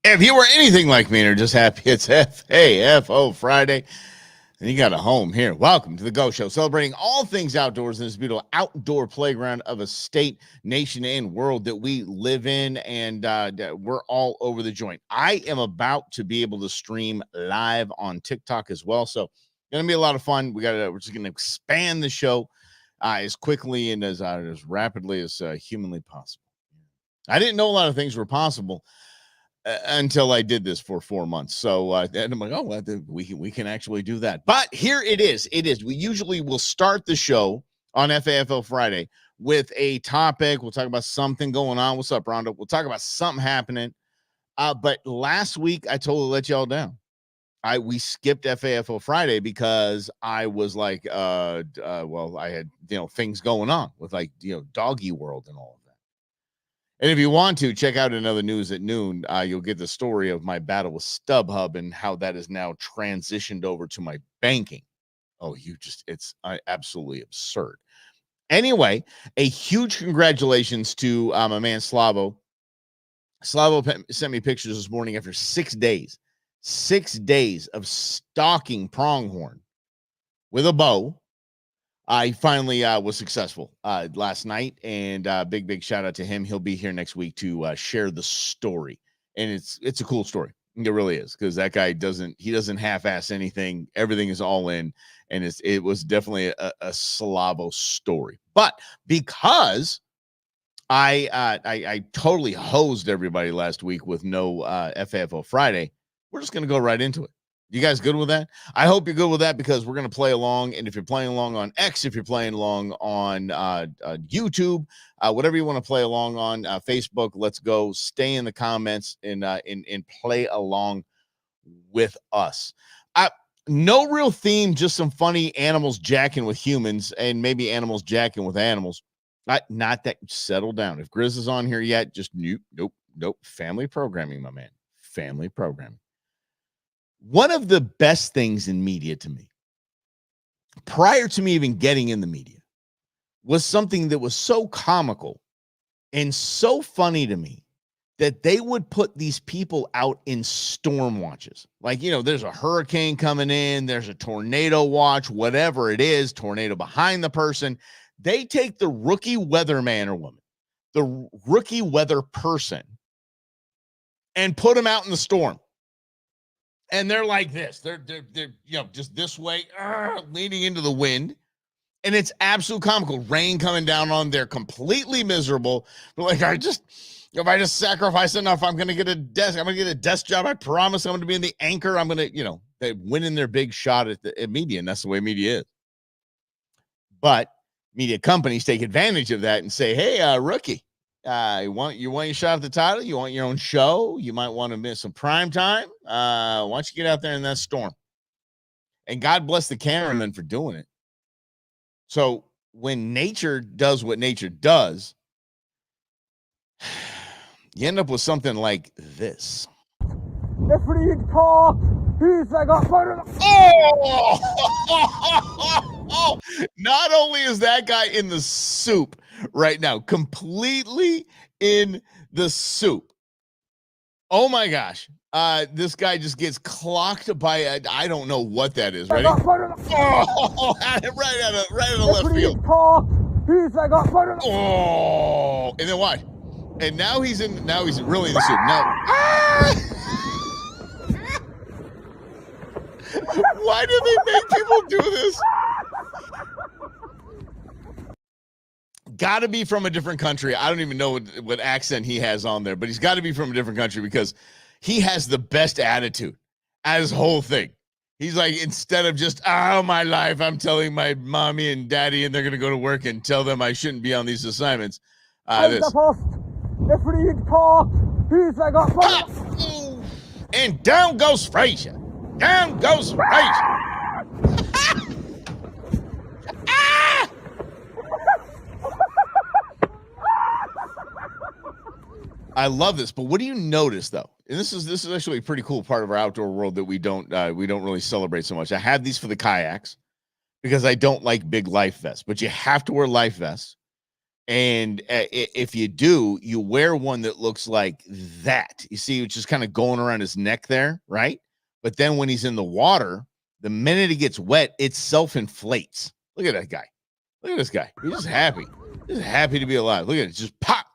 If you were anything like me and are just happy it's FAFO Friday, then you got a home here. Welcome to the Go Show, celebrating all things outdoors in this beautiful outdoor playground of a state, nation, and world that we live in, and we're all over the joint. I am about to be able to stream live on TikTok as well, so going to be a lot of fun. We're just going to expand the show as quickly and as rapidly as humanly possible. I didn't know a lot of things were possible until I did this for 4 months. So and I'm like, oh, well, we can actually do that. But here it is. It is. We usually will start the show on FAFO Friday with a topic. We'll talk about something going on. What's up, Rondo? We'll talk about something happening. But last week I totally let y'all down. We skipped FAFO Friday because I was like, well, I had things going on with Doggy World and all of that. And if you want to check out another news at noon, you'll get the story of my battle with StubHub and how that is now transitioned over to my banking. Oh, it's absolutely absurd. Anyway, a huge congratulations to my man Slavo. Slavo sent me pictures this morning after 6 days of stalking pronghorn with a bow. I finally was successful last night, and big shout out to him. He'll be here next week to share the story, and it's a cool story. It really is, because that guy doesn't half-ass anything. Everything is all in, and it was definitely a Slavo story. But because I totally hosed everybody last week with no FAFO Friday, we're just gonna go right into it. You guys good with that? I hope you're good with that, because we're going to play along. And if you're playing along on X, if you're playing along on YouTube, whatever you want to play along on Facebook, let's go. Stay in the comments and play along with us. No real theme, just some funny animals jacking with humans and maybe animals jacking with animals. Not that. Settle down. If Grizz is on here yet, just nope. Family programming, my man. Family programming. One of the best things in media to me, prior to me even getting in the media, was something that was so comical and so funny to me that they would put these people out in storm watches. Like, there's a hurricane coming in, there's a tornado watch, whatever it is, tornado behind the person. They take the rookie weatherman or woman, the rookie weather person, and put them out in the storm. And they're like this. They're just this way, leaning into the wind. And it's absolute comical. Rain coming down on them. They're completely miserable. They're like, if I just sacrifice enough, I'm going to get a desk. I'm going to get a desk job. I promise I'm going to be in the anchor. I'm going to, they're winning their big shot at media. And that's the way media is. But media companies take advantage of that and say, hey, rookie. You want your shot at the title? You want your own show? You might want to miss some prime time. Why don't you get out there in that storm? And God bless the cameraman for doing it. So when nature does what nature does, you end up with something like this. Oh! Not only is that guy in the soup right now, completely in the soup. Oh my gosh. This guy just gets clocked by I don't know what that is. Ready? Oh, right out of left field. Oh, and then watch. And now he's really in the soup. Now, why do they make people do this? Got to be from a different country. I don't even know what accent he has on there, but he's got to be from a different country, because he has the best attitude at his whole thing. He's like, instead of just, my life, I'm telling my mommy and daddy, and they're going to go to work and tell them I shouldn't be on these assignments. This. And down goes Frazier. Down goes Frazier. I love this, but what do you notice though? And this is actually a pretty cool part of our outdoor world that we don't really celebrate so much. I have these for the kayaks because I don't like big life vests, but you have to wear life vests And if you do, you wear one that looks like that. You see, it's just kind of going around his neck there, right? But then when he's in the water, the minute he gets wet, it self-inflates. Look at that guy. Look at this guy. He's just happy. He's happy to be alive. Look at it. Just pop.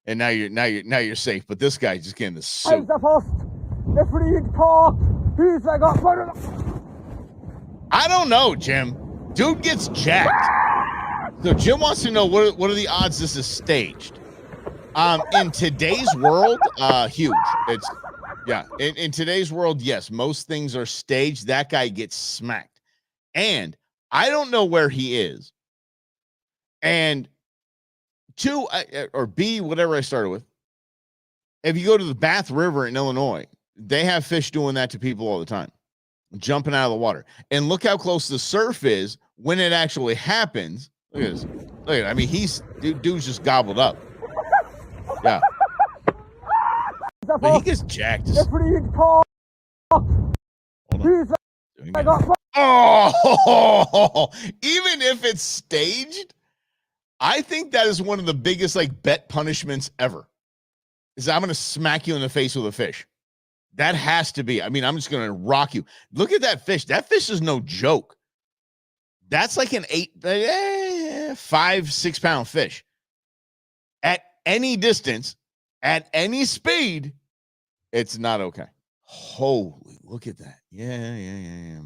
And now you're safe. But this guy just getting the suit. I don't know, Jim. Dude gets jacked. So Jim wants to know what are the odds this is staged? In today's world, huge. It's in today's world, yes, most things are staged. That guy gets smacked. And I don't know where he is. And two, or B, whatever I started with. If you go to the Bath River in Illinois, they have fish doing that to people all the time, jumping out of the water. And look how close the surf is when it actually happens. Look at this. Look at it. I mean, dude's just gobbled up. Yeah. But he gets jacked. Oh, even if it's staged, I think that is one of the biggest bet punishments ever. Is I'm going to smack you in the face with a fish. That has to be. I mean, I'm just going to rock you. Look at that fish. That fish is no joke. That's like an 5-6 pound fish. At any distance, at any speed, it's not okay. Holy, look at that. Yeah.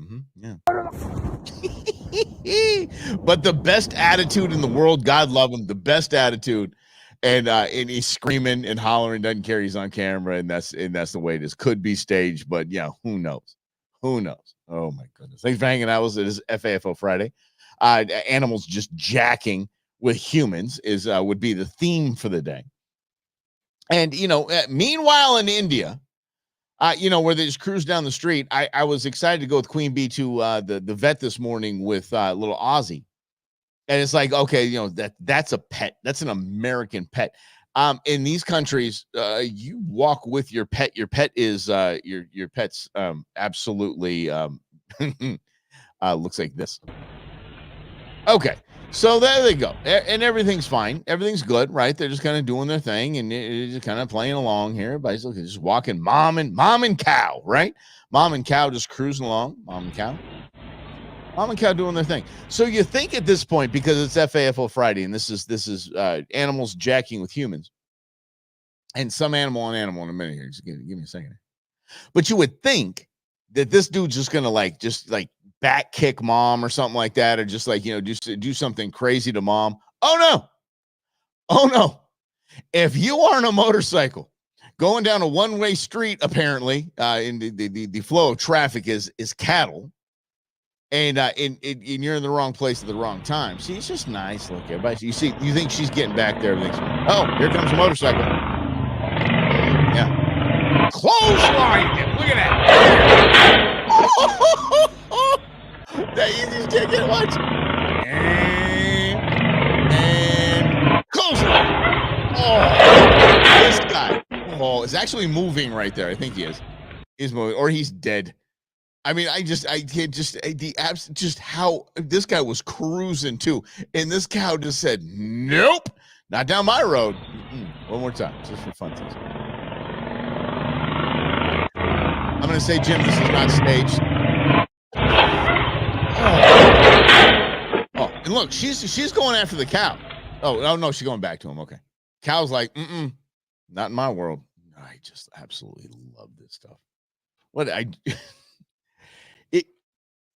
But the best attitude in the world, God love him, the best attitude. And he's screaming and hollering, doesn't care he's on camera, and that's the way it is. Could be staged, but yeah, who knows? Who knows? Oh my goodness. Thanks for hanging out with us. It is FAFO Friday. Animals just jacking with humans would be the theme for the day. And meanwhile in India, where they just cruise down the street, I was excited to go with Queen Bee to the vet this morning with little Ozzy. And it's like, okay, that's a pet. That's an American pet. In these countries, you walk with your pet. Your pet is your pet's absolutely looks like this. Okay, so there they go, and everything's fine. Everything's good, right? They're just kind of doing their thing, and they're just kind of playing along here. Everybody's just walking, mom and cow, right? Mom and cow just cruising along. Mom and cow doing their thing. So you think at this point, because it's FAFO Friday, and this is animals jacking with humans, and some animal on animal in a minute here. Just give me a second. But you would think that this dude's just gonna back kick mom or something like that, or just just do something crazy to mom. Oh no! If you are on a motorcycle going down a one-way street, apparently, in the flow of traffic is cattle. And you're in the wrong place at the wrong time. See, it's just nice. Look, everybody. You think she's getting back there? Oh, here comes a motorcycle. Yeah. Clothesline. Look at that. That easy can't get much. And clothesline. Oh, this guy. Oh, is actually moving right there. I think he is. He's moving, or he's dead. I mean, just how this guy was cruising too, and this cow just said, "Nope, not down my road." One more time, just for fun. I'm gonna say, Jim, this is not staged. Oh, and look, she's going after the cow. Oh no, she's going back to him. Okay, cow's like, not in my world. I just absolutely love this stuff.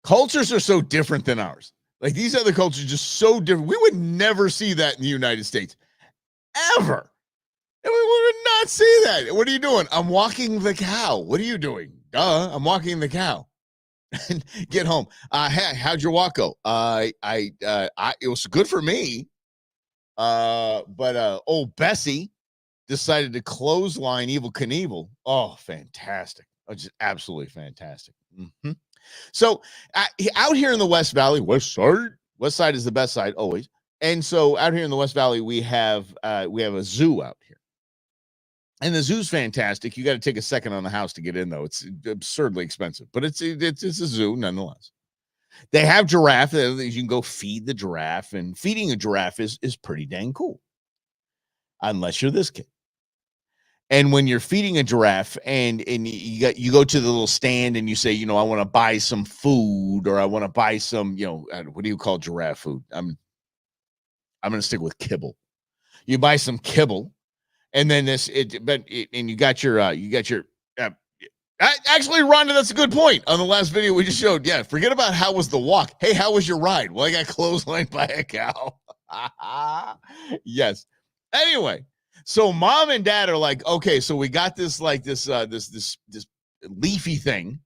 Cultures are so different than ours. Like, these other cultures are just so different. We would never see that in the United States. Ever. And we would not see that. What are you doing? I'm walking the cow. What are you doing? I'm walking the cow. Get home. Hey, how'd your walk go? It was good for me. But old Bessie decided to clothesline Evel Knievel. Oh, fantastic. Oh, just absolutely fantastic. Mm-hmm. So out here in the West Valley, West Side is the best side always. And so out here in the West Valley, we have a zoo out here, and the zoo's fantastic. You got to take a second on the house to get in, though. It's absurdly expensive, but it's a zoo nonetheless. They have giraffe. You can go feed the giraffe, and feeding a giraffe is pretty dang cool, unless you're this kid. And when you're feeding a giraffe, and you go to the little stand and you say, you know, I want to buy some food, or I want to buy some, you know, what do you call giraffe food? I'm going to stick with kibble. You buy some kibble, and then and you got your actually, Rhonda, that's a good point. On the last video we just showed, yeah, forget about how was the walk. Hey, how was your ride? Well, I got clotheslined by a cow. Yes. Anyway, so mom and dad are like, okay, so we got this this leafy thing.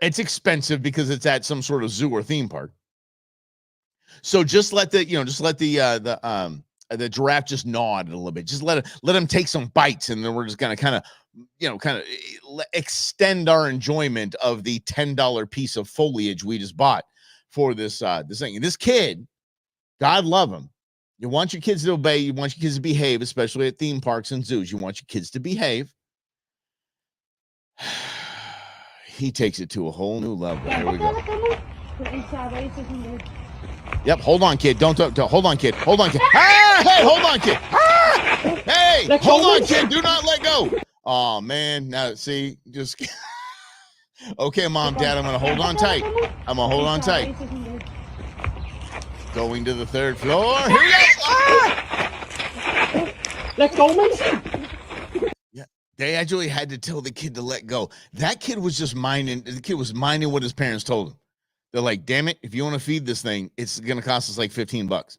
It's expensive because it's at some sort of zoo or theme park. So just let the giraffe just gnaw it a little bit. Just let him take some bites, and then we're just gonna kind of extend our enjoyment of the $10 piece of foliage we just bought for this thing. And this kid, God love him. You want your kids to obey. You want your kids to behave, especially at theme parks and zoos. You want your kids to behave. He takes it to a whole new level. Here we go. Yep, hold on, kid. Don't hold on, kid. Hold on, kid. Ah, hey, hold on, kid. Ah! Hey, hold on, kid. Do not let go. Oh man, now see, just okay, mom, dad. I'm gonna hold on tight. I'm gonna hold on tight. Going to the third floor. Here we go. Ah! Let's go, man. Yeah, they actually had to tell the kid to let go. That kid was just minding. The kid was minding what his parents told him. They're like, damn it, if you want to feed this thing, it's going to cost us like $15.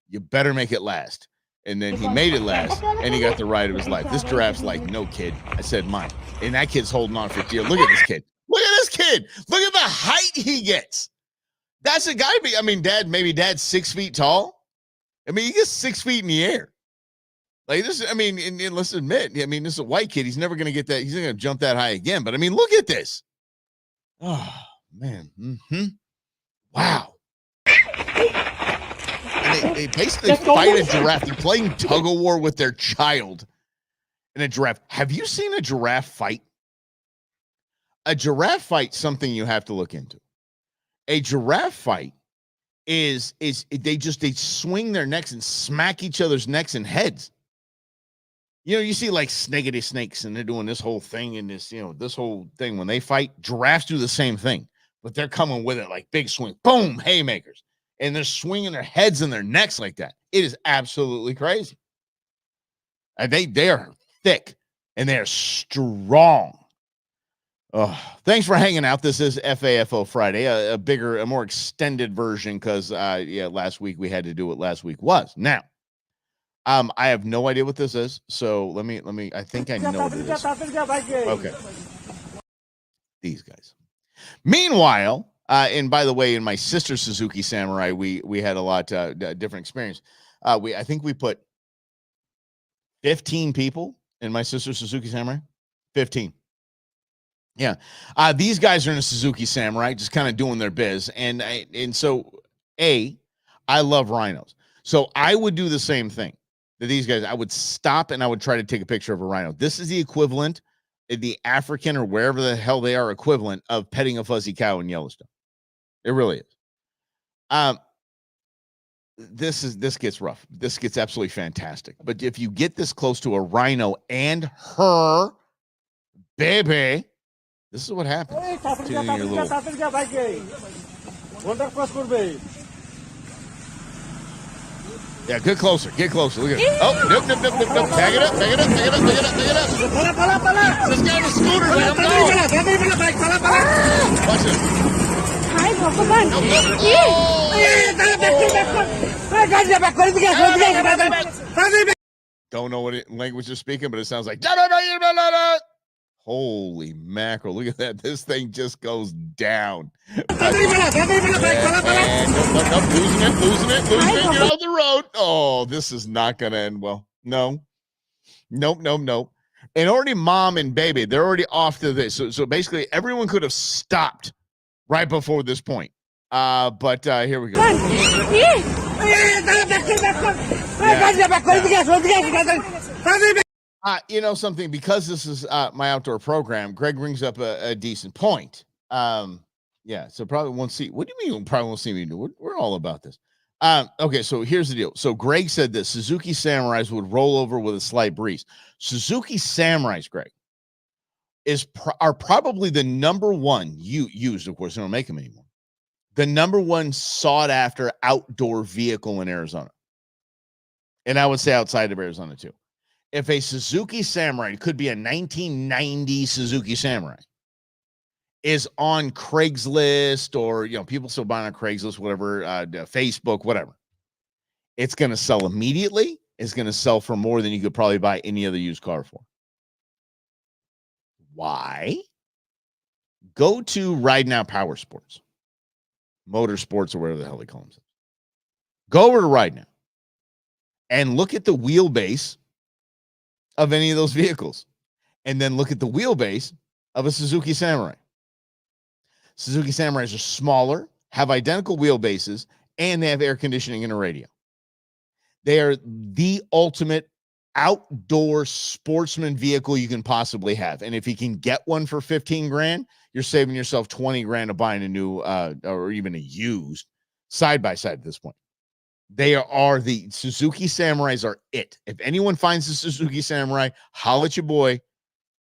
You better make it last. And then he made it last, and he got the ride of his life. This giraffe's like, no, kid. I said mine. And that kid's holding on for dear. Look at this kid. Look at this kid. Look at the height he gets. That's a guy. I mean, dad's 6 feet tall. I mean, he gets 6 feet in the air. Like this, I mean, and let's admit, I mean, this is a white kid. He's never going to get that. He's not going to jump that high again. But I mean, look at this. Oh, man. Wow. And they basically fight a giraffe. They're playing tug of war with their child and a giraffe. Have you seen a giraffe fight? A giraffe fight, something you have to look into. A giraffe fight is they swing their necks and smack each other's necks and heads. You know, you see like snaggity snakes, and they're doing this whole thing and this whole thing when they fight. Giraffes do the same thing, but they're coming with it like big swing, boom, haymakers, and they're swinging their heads and their necks like that. It is absolutely crazy. And they are thick and they are strong. Oh, thanks for hanging out. This is FAFO Friday, a more extended version because last week we had to do what last week was. Now, I have no idea what this is, so let me. I think I know what it is. Okay, these guys. Meanwhile, and by the way, in my sister Suzuki Samurai, we had a lot different experience. I think we put 15 people in my sister Suzuki Samurai. 15. Yeah, these guys are in a Suzuki Samurai, just kind of doing their biz, and so I love rhinos, so I would do the same thing that these guys. I would stop and I would try to take a picture of a rhino. This is the equivalent, the African or wherever the hell they are equivalent of petting a fuzzy cow in Yellowstone. It really is. This gets rough. This gets absolutely fantastic. But if you get this close to a rhino and her baby. This is what happens to your little... Yeah, get closer. Get closer. Look at it. Oh, nope. Bag it up. This guy with scooters, let him go. Watch it. Don't know what language they're speaking, but it sounds like... Holy mackerel, look at that. This thing just goes down. Losing it. Get off the road. Oh, this is not going to end well. No. Nope. And already mom and baby, they're already off to this. So basically, everyone could have stopped right before this point. But here we go. You know something, because this is my outdoor program, Greg brings up a decent point. Yeah, so probably won't see. What do you mean? Probably won't see me do? We're all about this. Okay, so here's the deal. So Greg said that Suzuki Samurais would roll over with a slight breeze. Suzuki Samurais, Greg, are probably the number one used. Of course, they don't make them anymore. The number one sought after outdoor vehicle in Arizona, and I would say outside of Arizona too. If a Suzuki Samurai, it could be a 1990 Suzuki Samurai, is on Craigslist, or people still buying on Craigslist, whatever, Facebook, whatever, it's going to sell immediately. It's going to sell for more than you could probably buy any other used car for. Why? Go to Ride Now Power Sports, Motorsports, or whatever the hell they call them. Go over to Ride Now and look at the wheelbase of any of those vehicles, and then look at the wheelbase of a Suzuki Samurai. Suzuki Samurais are smaller, have identical wheelbases, and they have air conditioning and a radio. They are the ultimate outdoor sportsman vehicle you can possibly have. And if you can get one for 15 grand, you're saving yourself 20 grand of buying a new or even a used side-by-side at this point. They are the Suzuki Samurais are it. If anyone finds the Suzuki Samurai, holla at your boy.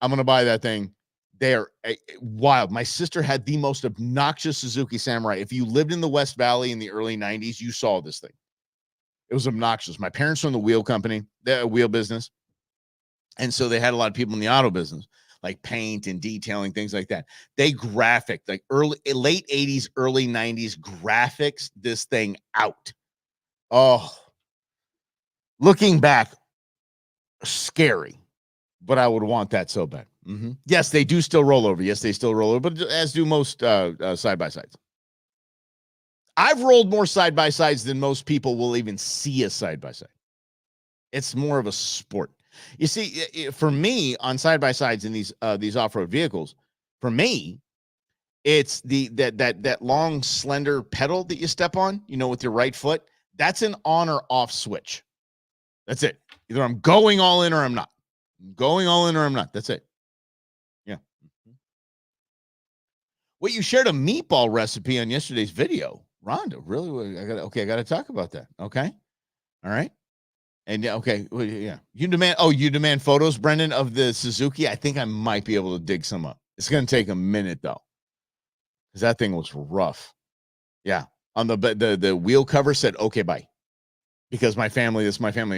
I'm going to buy that thing. They are wild. My sister had the most obnoxious Suzuki Samurai. If you lived in the West Valley in the early 90s, you saw this thing. It was obnoxious. My parents were in the wheel company, the wheel business. And so they had a lot of people in the auto business, like paint and detailing, things like that. They graphic, like late 80s, early 90s graphics this thing out. Oh, looking back, scary. But I would want that so bad. Mm-hmm. Yes, they do still roll over. Yes, they still roll over, but as do most side-by-sides. I've rolled more side-by-sides than most people will even see a side-by-side. It's more of a sport. You see, for me, on side-by-sides in these off-road vehicles, for me, it's that long, slender pedal that you step on, with your right foot. That's an on or off switch. That's it. Either I'm going all in or I'm not. Going all in or I'm not. That's it. Yeah. Well, you shared a meatball recipe on yesterday's video, Rhonda. Really? I got to talk about that. Okay. All right. And okay. Well, yeah. You demand photos, Brendan, of the Suzuki. I think I might be able to dig some up. It's going to take a minute though, because that thing was rough. Yeah. On the wheel cover said, okay, bye. Because my family who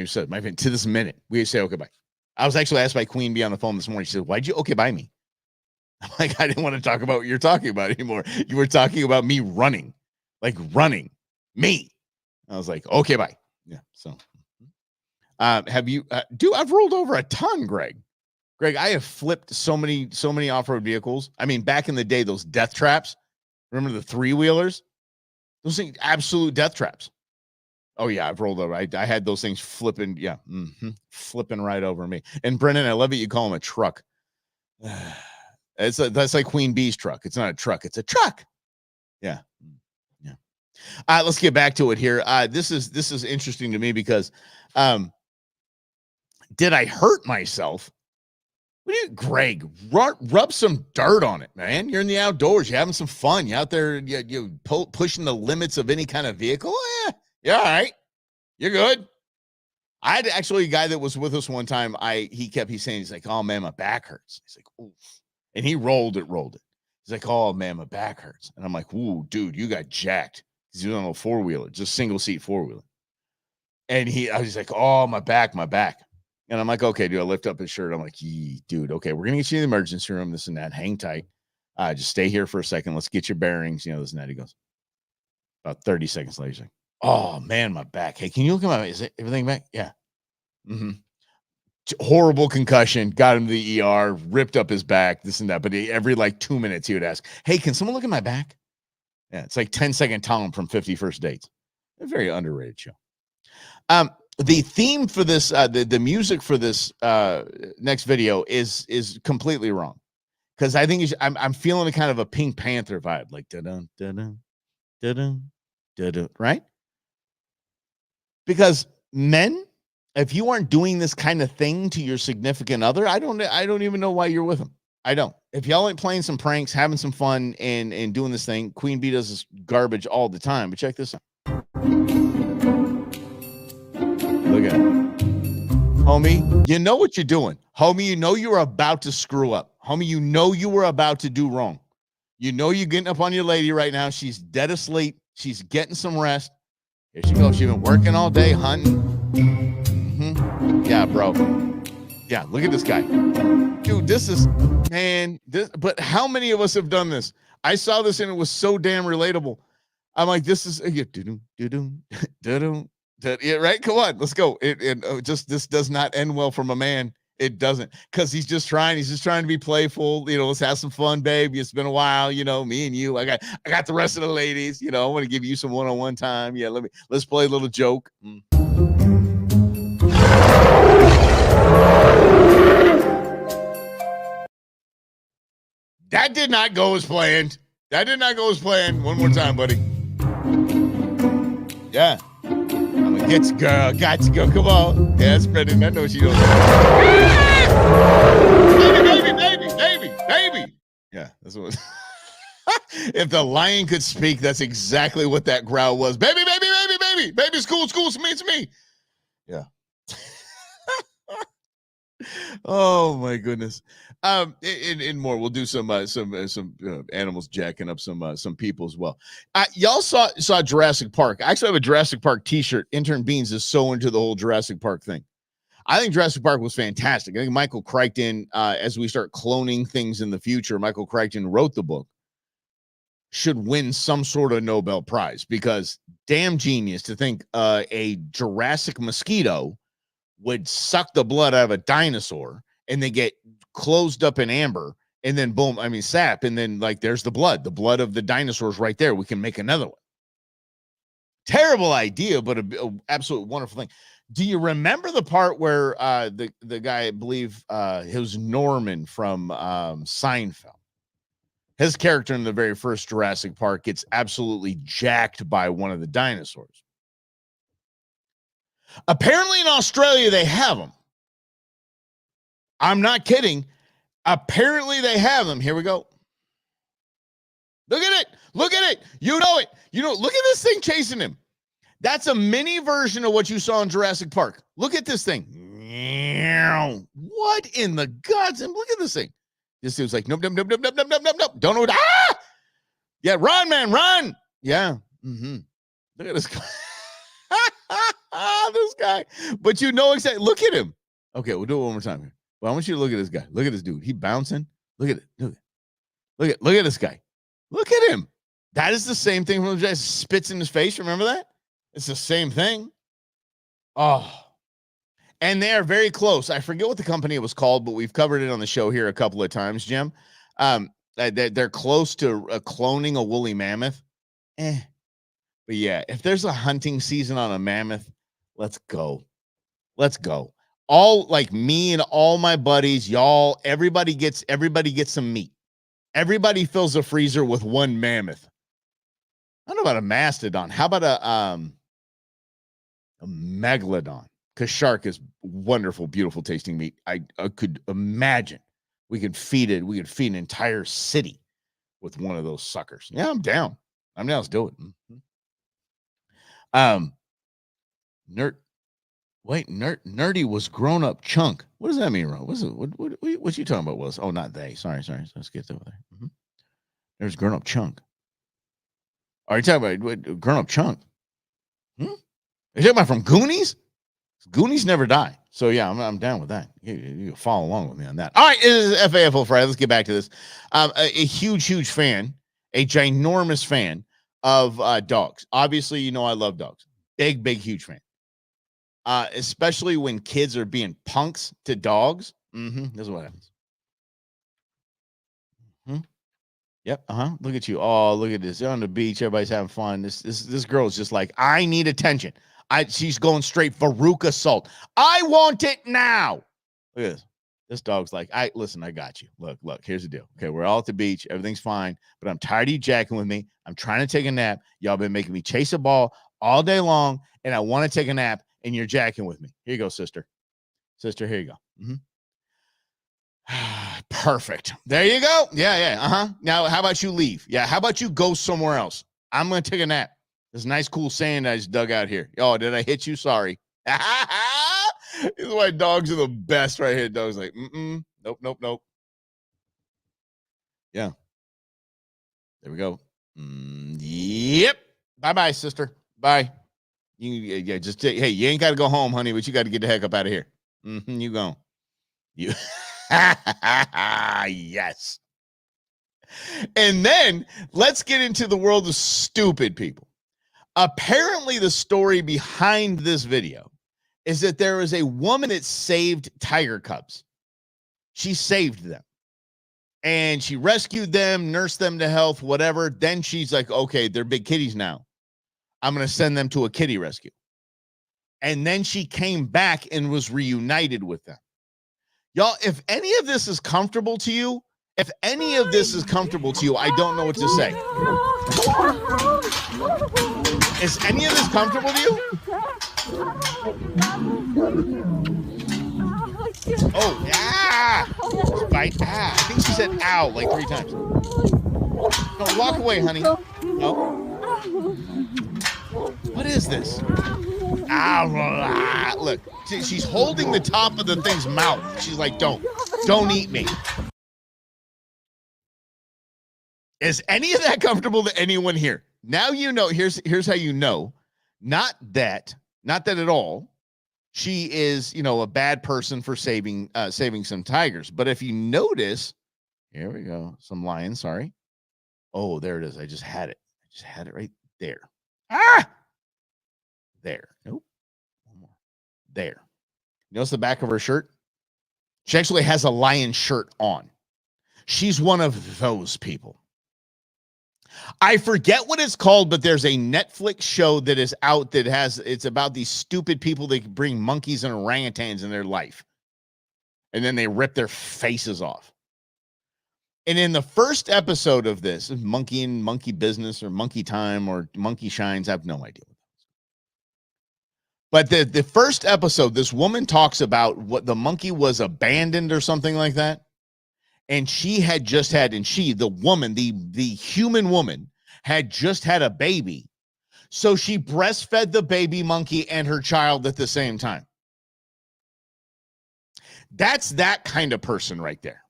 said, to this minute, we say, okay, bye. I was actually asked by Queen Bee on the phone this morning. She said, why'd you okay by me? I'm like, I didn't want to talk about what you're talking about anymore. You were talking about me running. Me. I was like, okay, bye. Yeah. So have you I've rolled over a ton, Greg. I have flipped so many off-road vehicles. I mean, back in the day, those death traps. Remember the 3-wheelers? Those things, absolute death traps. Oh yeah, I've rolled over. I had those things flipping, flipping right over me. And Brennan, I love it. You call them a truck. That's like Queen Bee's truck. It's not a truck. It's a truck. Yeah. Let's get back to it here. This is interesting to me because, did I hurt myself? Greg, rub some dirt on it, man. You're in the outdoors. You're having some fun. You're out there. You're pushing the limits of any kind of vehicle. Yeah, all right. You're good. I had actually a guy that was with us one time. He's saying, he's like, oh man, my back hurts. He's like, oof. And he rolled it. He's like, oh man, my back hurts. And I'm like, ooh, dude, you got jacked. He's on a 4-wheeler, just single seat 4-wheeler. And I was like, oh, my back. And I'm like, okay, dude, I lift up his shirt. I'm like, dude, okay, we're going to get you in the emergency room, this and that. Hang tight. Just stay here for a second. Let's get your bearings. This and that. He goes, about 30 seconds later, he's like, oh man, my back. Hey, can you look at my, is everything back? Yeah. Mm-hmm. Horrible concussion, got him to the ER, ripped up his back, this and that. But every 2 minutes he would ask, hey, can someone look at my back? Yeah, it's like 10-second Tom from 50 First Dates. A very underrated show. The theme for this, the music for this next video is completely wrong. Because I think I'm feeling a kind of a Pink Panther vibe, like da-dun, da-dun, da-dun, da-dun, right? Because men, if you aren't doing this kind of thing to your significant other, I don't even know why you're with them. I don't. If y'all ain't playing some pranks, having some fun, and doing this thing, Queen Bee does this garbage all the time. But check this out. Look at it. Homie, you know what you're doing. Homie, you know you're about to screw up. Homie, you know you were about to do wrong. You know you're getting up on your lady right now. She's dead asleep. She's getting some rest. Here she goes. She's been working all day, hunting. Mm-hmm. Yeah, bro. Yeah, look at this guy. Dude, this is, man, but how many of us have done this? I saw this and it was so damn relatable. I'm like, this is, yeah, right? Come on, let's go. This does not end well from a man. It doesn't, because he's just trying to be playful. Let's have some fun, baby. It's been a while, me and you. I got the rest of the ladies. I want to give you some one-on-one time. Yeah, let's play a little joke. That did not go as planned. One more time, buddy. Yeah. I'm gonna get you, girl. Got to go. Come on. Yeah, spreading. I know she goes. Baby. Yeah, that's what. If the lion could speak, that's exactly what that growl was. Baby. School. It's me. Yeah. Oh my goodness. In more, we'll do some animals jacking up some people as well. Y'all saw Jurassic Park. I actually have a Jurassic Park t-shirt. Intern Beans is so into the whole Jurassic Park thing. I think Jurassic Park was fantastic. I think Michael Crichton, as we start cloning things in the future, Michael Crichton wrote the book, should win some sort of Nobel Prize, because damn genius to think a Jurassic mosquito would suck the blood out of a dinosaur and they get closed up in amber, and then boom, sap, and then there's the blood of the dinosaurs right there. We can make another one. Terrible idea, but a absolute wonderful thing. Do you remember the part where the guy, I believe it was Norman from Seinfeld, his character in the very first Jurassic Park gets absolutely jacked by one of the dinosaurs? Apparently in Australia, they have them. I'm not kidding. Apparently they have them. Here we go. Look at it. You know it. Look at this thing chasing him. That's a mini version of what you saw in Jurassic Park. Look at this thing. What in the gods? And look at this thing. This dude's like, nope. Don't know. Ah! Yeah, run, man, run. Yeah. Mm-hmm. Look at this guy. This guy. But exactly. Look at him. Okay, we'll do it one more time here. Well, I want you to look at this guy. Look at this dude. He bouncing. Look at it. Look at this guy. Look at him. That is the same thing from the guy spits in his face. Remember that? It's the same thing. Oh, and they are very close. I forget what the company was called, but we've covered it on the show here a couple of times, Jim. They're close to cloning a woolly mammoth. But yeah, if there's a hunting season on a mammoth, let's go. All me and all my buddies, y'all, everybody gets some meat. Everybody fills the freezer with one mammoth. I don't know about a mastodon. How about a megalodon? Because shark is wonderful, beautiful tasting meat. I could imagine we could feed it. We could feed an entire city with one of those suckers. Yeah, I'm down. Let's do it. Nerdy was grown up chunk. What does that mean, Ron? What you talking about, Willis? Oh, not they. Sorry. Let's get over there. Mm-hmm. There's grown up chunk. Are you talking about grown up chunk? Are you talking about from Goonies? Goonies never die. So yeah, I'm down with that. You follow along with me on that. All right, it is FAFO Friday. Let's get back to this. A huge fan, a ginormous fan of dogs. Obviously, I love dogs. Big, huge fan. Especially when kids are being punks to dogs. This is what happens. Yep. Look at you. Oh, look at this. They're on the beach. Everybody's having fun. This girl is just like, I need attention. She's going straight Veruca Salt. I want it now. Look at this. This dog's like, I got you. Look, here's the deal. Okay, we're all at the beach. Everything's fine. But I'm tired of you jacking with me. I'm trying to take a nap. Y'all been making me chase a ball all day long. And I want to take a nap. And you're jacking with me. Here you go, sister. Here you go. Perfect. There you go. Yeah. Now, how about you leave? Yeah, how about you go somewhere else? I'm going to take a nap. There's nice, cool sand I just dug out here. Oh, did I hit you? Sorry. This is why dogs are the best right here. Dogs like, nope. Yeah. There we go. Yep. Bye-bye, sister. Bye. You hey, you ain't got to go home, honey, but you got to get the heck up out of here. You go. You. Yes. And then let's get into the world of stupid people. Apparently, the story behind this video is that there is a woman that saved tiger cubs. She saved them. And she rescued them, nursed them to health, whatever. Then she's like, okay, they're big kitties now. I'm going to send them to a kitty rescue. And then she came back and was reunited with them. Y'all, if any of this is comfortable to you, I don't know what to say. Is any of this comfortable to you? Oh, bite. I think she said ow like 3 times. No, walk away, honey. No. What is this? Ow. Look, she's holding the top of the thing's mouth. She's like, don't eat me. Is any of that comfortable to anyone here? Now you know. Here's how you know. Not that at all. She is, a bad person for saving some tigers. But if you notice, here we go. Some lions. Sorry. Oh, there it is. I just had it. Right there. There. Nope. One more. There. Notice the back of her shirt? She actually has a lion shirt on. She's one of those people. I forget what it's called, but there's a Netflix show that is out it's about these stupid people that bring monkeys and orangutans in their life. And then they rip their faces off. And in the first episode of this, Monkey and Monkey Business or Monkey Time or Monkey Shines, I have no idea. But the first episode, this woman talks about what the monkey was abandoned or something like that. And she had just had, the woman, the human woman, had just had a baby. So she breastfed the baby monkey and her child at the same time. That's that kind of person right there.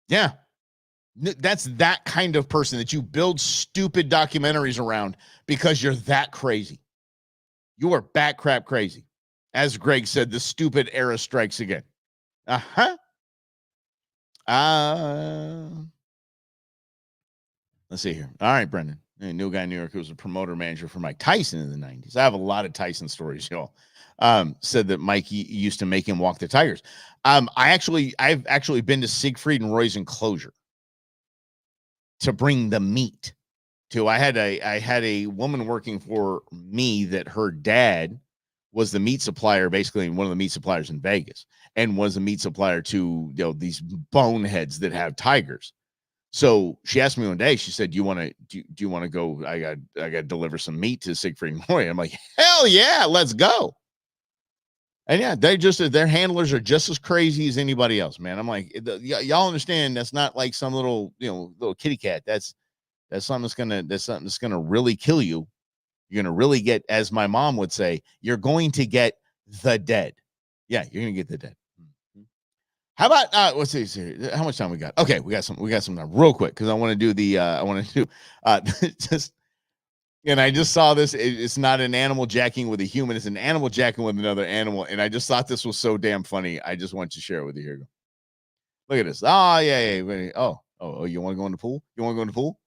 Yeah. That's that kind of person that you build stupid documentaries around because you're that crazy. You are bat crap crazy. As Greg said, the stupid era strikes again. Let's see here. All right, Brendan. A new guy in New York who was a promoter manager for Mike Tyson in the 90s. I have a lot of Tyson stories, y'all. Said that Mike used to make him walk the tigers. I've actually been to Siegfried and Roy's enclosure to bring the meat to. I had a woman working for me that her dad was the meat supplier, basically one of the meat suppliers in Vegas, and was a meat supplier to these boneheads that have tigers. So she asked me one day, she said, do you want to go? I got to deliver some meat to Siegfried and Roy. I'm like, hell yeah, let's go. And yeah, their handlers are just as crazy as anybody else, man. I'm like, y'all understand that's not like some little kitty cat. That's something that's gonna really kill you. You're gonna really get, as my mom would say, you're going to get the dead. Yeah, you're gonna get the dead. How about let's see how much time we got? Okay, we got some time real quick because I want to do just. And I just saw this. It's not an animal jacking with a human. It's an animal jacking with another animal. And I just thought this was so damn funny. I just want to share it with you. Here you go. Look at this. Oh, yeah. Oh, you want to go in the pool? You want to go in the pool?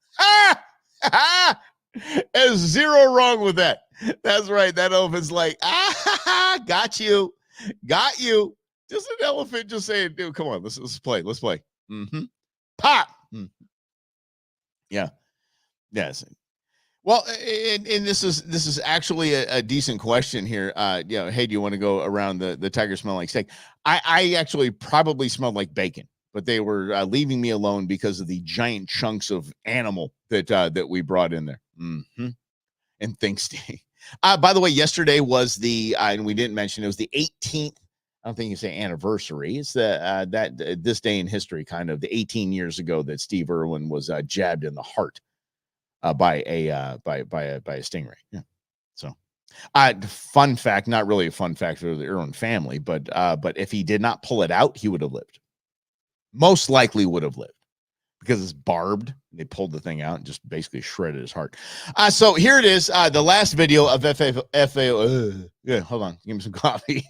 There's zero wrong with that. That's right. That elephant's like, got you. Just an elephant just saying, dude, come on. Let's play. Pop. Yeah. Yes. Well, and this is actually a decent question here. Hey, do you want to go around the tiger smell like steak? I actually probably smelled like bacon, but they were leaving me alone because of the giant chunks of animal that we brought in there. And thanks, Steve. By the way, yesterday was and we didn't mention, it was the 18th I don't think you say anniversary. It's the this day in history, kind of the 18 years ago that Steve Irwin was jabbed in the heart by a stingray. Yeah. So, fun fact, not really a fun fact for the Irwin family, but if he did not pull it out, he would have lived. Most likely would have lived because it's barbed. They pulled the thing out and just basically shredded his heart. So here it is, the last video of FAFO. Yeah, hold on, give me some coffee.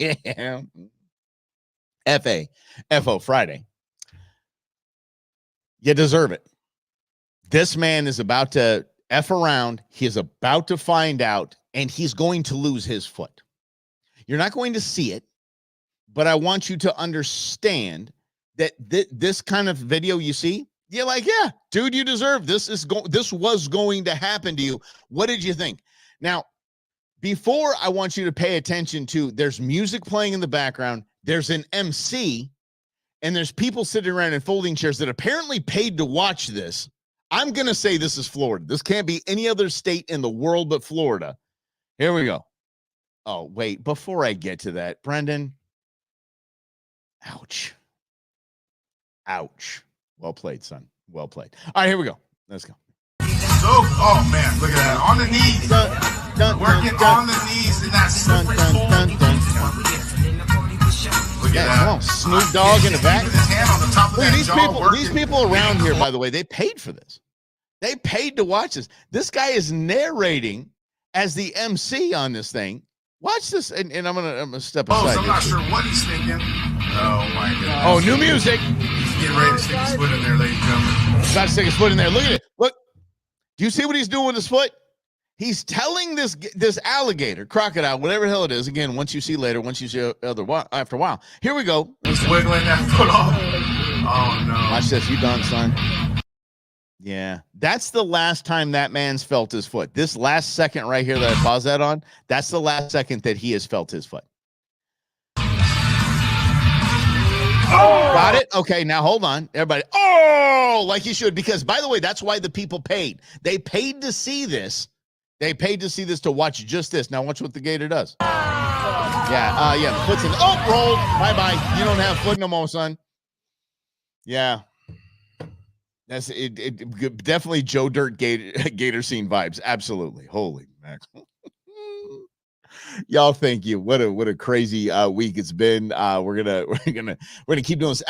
FAFO Friday. You deserve it. This man is about to F around. He is about to find out, and he's going to lose his foot. You're not going to see it, but I want you to understand that this kind of video you see, you're like, yeah, dude, you deserve this. This was going to happen to you. What did you think? Now, before I want you to pay attention to, there's music playing in the background. There's an MC, and there's people sitting around in folding chairs that apparently paid to watch this. I'm going to say this is Florida. This can't be any other state in the world but Florida. Here we go. Oh, wait, before I get to that, Brendan. Ouch. Ouch. Well played, son. Well played. All right, here we go. Let's go. Oh, man, look at that. On the knees. Working on the knees in that Look at that. Come on, Snoop Dogg in the back. His hand on the top of These people around here, by the way, they paid for this. They paid to watch this. This guy is narrating as the MC on this thing. Watch this, and I'm gonna step aside. So I'm not sure what he's thinking. Oh my goodness. Oh, new music. He's getting ready to stick his foot in there, ladies and gentlemen. He's about to stick his foot in there. Look at it. Look. Do you see what he's doing with his foot? He's telling this alligator, crocodile, whatever the hell it is. Again, once you see later, once you see after a while. Here we go. He's wiggling that foot off. Oh no. Watch this. You done, son? Yeah, that's the last time that man's felt his foot. This last second right here that I pause that on, that's the last second that he has felt his foot. Oh! Got it? Okay, now hold on. Everybody, oh, like you should, because, by the way, that's why the people paid. They paid to see this. They paid to see this, to watch just this. Now watch what the gator does. Yeah, the foot's in. Oh, rolled. Bye-bye. You don't have foot no more, son. Yeah. That's it. Definitely Joe Dirt Gator scene vibes. Absolutely. Holy mackerel. Y'all, thank you. What a crazy week it's been. We're gonna keep doing this.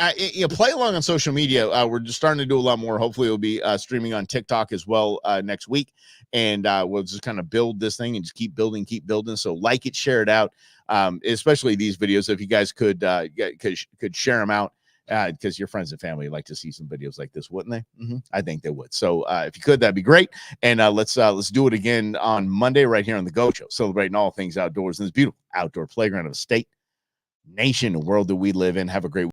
Play along on social media. We're just starting to do a lot more. Hopefully, it'll be streaming on TikTok as well next week, and we'll just kind of build this thing and just keep building. So like it, share it out, especially these videos. If you guys could share them out. Because your friends and family like to see some videos like this, wouldn't they? I think they would. So if you could, that'd be great. And let's do it again on Monday right here on the Go Show, celebrating all things outdoors in this beautiful outdoor playground of a state, nation, and world that we live in. Have a great week.